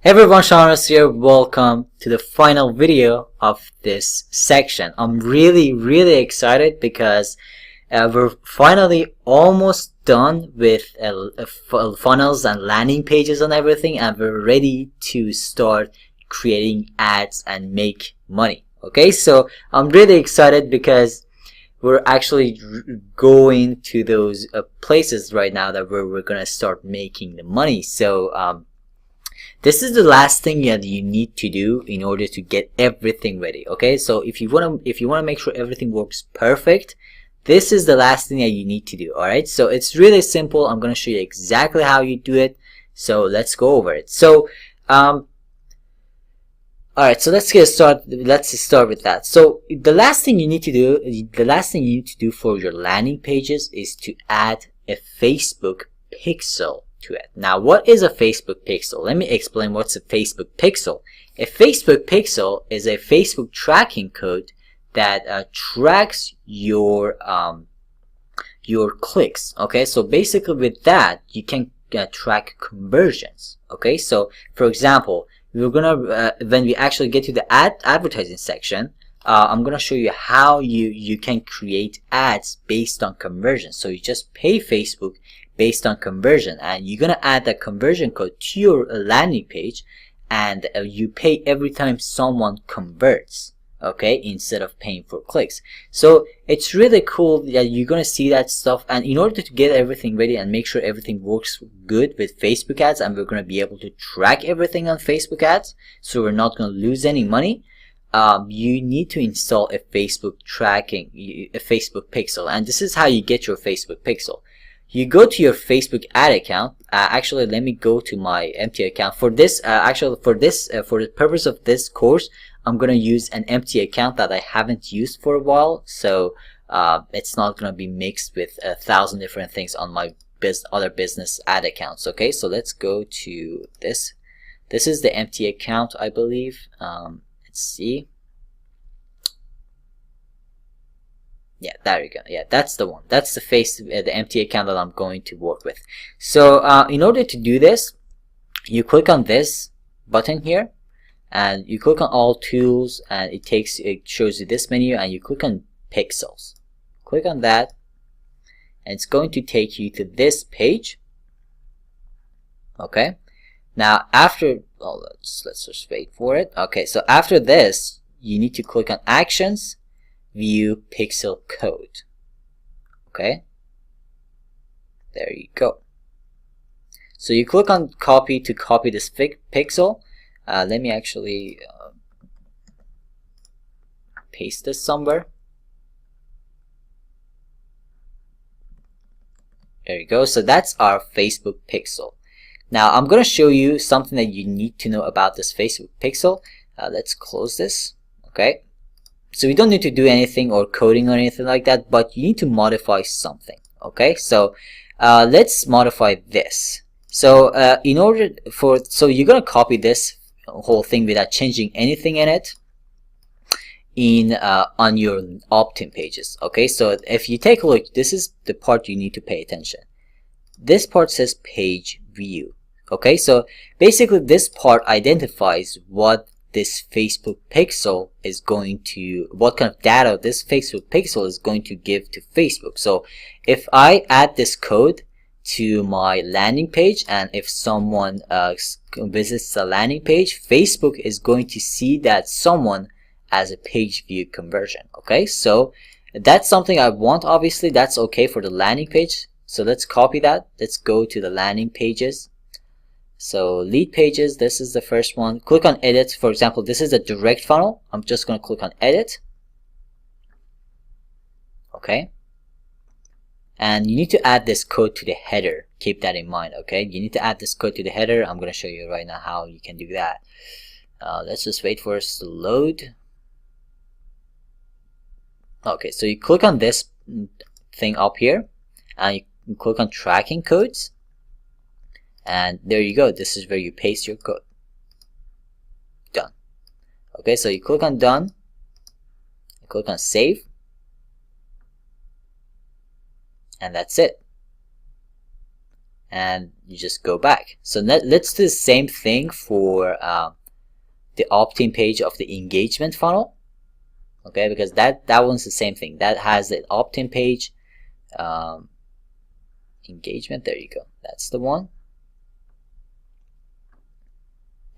Hey everyone, Shanos here. Welcome to the final video of this section. I'm really excited because we're finally almost done with funnels and landing pages and everything, and we're ready to start creating ads and make money. Okay, so I'm really excited because we're actually going to those places right now that we're gonna start making the money. So this is the last thing that you need to do in order to get everything ready. Okay, so if you want to make sure everything works perfect, this is the last thing that you need to do. All right, so it's really simple. I'm going to show you exactly how you do it, so let's go over it. So all right, so let's start with that. So the last thing you need to do for your landing pages is to add a Facebook pixel to it. Now, what is a Facebook pixel? Let me explain what's a Facebook pixel. A Facebook pixel is a Facebook tracking code that tracks your clicks. Okay, so basically with that you can track conversions. Okay, so for example, we're gonna when we actually get to the advertising section, I'm gonna show you how you can create ads based on conversion. So you just pay Facebook based on conversion, and you're gonna add that conversion code to your landing page, and you pay every time someone converts, okay, instead of paying for clicks. So it's really cool that you're gonna see that stuff. And in order to get everything ready and make sure everything works good with Facebook ads, and we're gonna be able to track everything on Facebook ads, so we're not gonna lose any money, you need to install a Facebook pixel. And this is how you get your Facebook pixel. You go to your Facebook ad account. Actually, let me go to my empty account. For this, for the purpose of this course, I'm gonna use an empty account that I haven't used for a while, so it's not gonna be mixed with 1,000 different things on my other business ad accounts. Okay, so let's go to this. This is the empty account, I believe. Let's see. Yeah, there you go. Yeah, that's the one. That's the empty account that I'm going to work with. So in order to do this, you click on this button here, and you click on all tools, and it shows you this menu, and you click on pixels. Click on that, and it's going to take you to this page. Okay. Now after, let's just wait for it. Okay, so after this, you need to click on Actions, View Pixel Code. Okay, there you go. So you click on Copy to copy this pixel. Let me actually paste this somewhere. There you go. So that's our Facebook pixel. Now I'm going to show you something that you need to know about this Facebook pixel. Let's close this. Okay, so we don't need to do anything or coding or anything like that, but you need to modify something. Okay, so let's modify this. So so you're going to copy this whole thing without changing anything in it on your opt-in pages. Okay, so if you take a look, this is the part you need to pay attention. This part says page view. Okay, so basically this part identifies what this Facebook pixel is going to, what kind of data this Facebook pixel is going to give to Facebook. So if I add this code to my landing page, and if someone visits the landing page, Facebook is going to see that someone as a page view conversion. Okay, so that's something I want. Obviously that's okay for the landing page. So let's copy that. Let's go to the landing pages. So lead pages, this is the first one. Click on edit. For example, this is a direct funnel. I'm just going to click on edit. Okay, and you need to add this code to the header. Keep that in mind. Okay, you need to add this code to the header. I'm going to show you right now how you can do that. Let's just wait for it to load. Okay, so you click on this thing up here, and you click on tracking codes, and there you go. This is where you paste your code. Done. Okay, so you click on done, you click on save, and that's it. and you just go back. So let's do the same thing for the opt-in page of the engagement funnel. Okay, because that one's the same thing. That has the opt-in page, engagement. There you go. That's the one.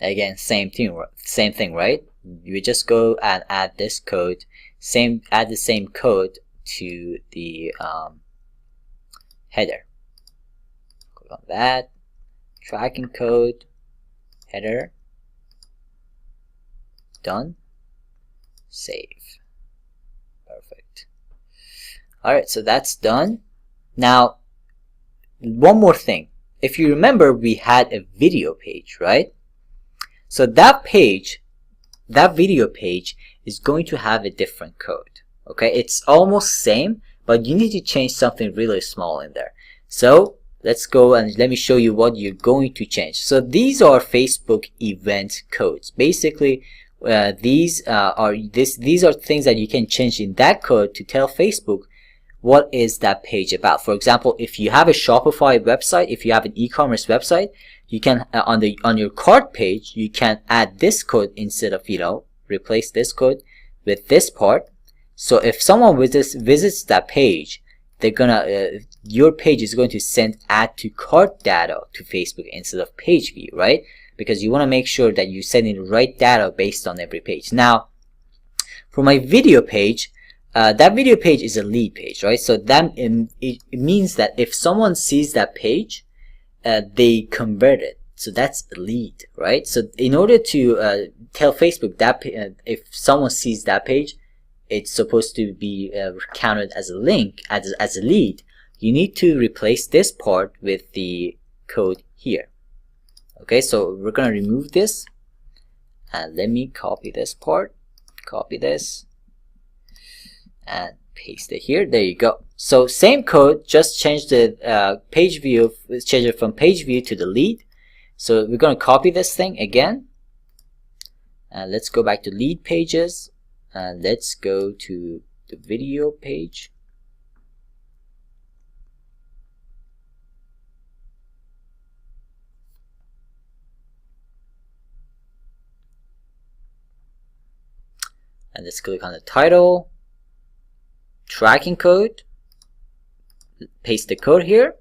Again, same thing, right? You just go and add this code, add the same code to the header. Click on that, tracking code, header, done, save. Perfect. Alright, so that's done. Now, one more thing. If you remember, we had a video page, right? So that page, that video page is going to have a different code. Okay, it's almost same, but you need to change something really small in there. So let's go and let me show you what you're going to change. So these are Facebook event codes. Basically, these are things that you can change in that code to tell Facebook what is that page about. For example, if you have a Shopify website, if you have an e-commerce website, you can on your cart page, you can add this code instead of, replace this code with this part. So if someone visits that page, they're gonna your page is going to send add to cart data to Facebook instead of page view, right? Because you want to make sure that you send in the right data based on every page. Now, for my video page, that video page is a lead page, right? So that it means that if someone sees that page, they convert it. So that's a lead, right? So in order to tell Facebook that if someone sees that page, it's supposed to be counted as a link, as a lead, you need to replace this part with the code here. Okay, so we're going to remove this, and let me copy this part, copy this, and paste it here. There you go. So same code, just change the page view, change it from page view to the lead. So we're going to copy this thing again, and let's go back to lead pages, and let's go to the video page. And let's click on the title, tracking code, paste the code here.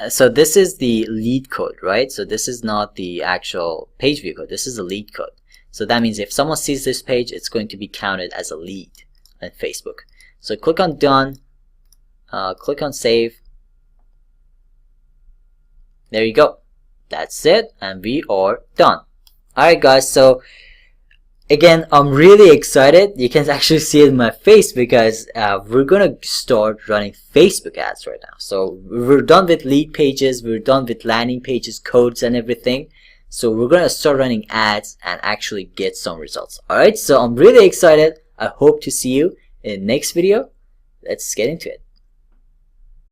So this is the lead code, right? So this is not the actual page view code, this is the lead code. So that means if someone sees this page, it's going to be counted as a lead on Facebook. So click on done, click on save. There you go. That's it, and we are done. Alright guys, so again, I'm really excited. You can actually see it in my face because we're gonna start running Facebook ads right now. So we're done with lead pages, we're done with landing pages, codes and everything. So we're gonna start running ads and actually get some results. Alright, so I'm really excited. I hope to see you in the next video. Let's get into it.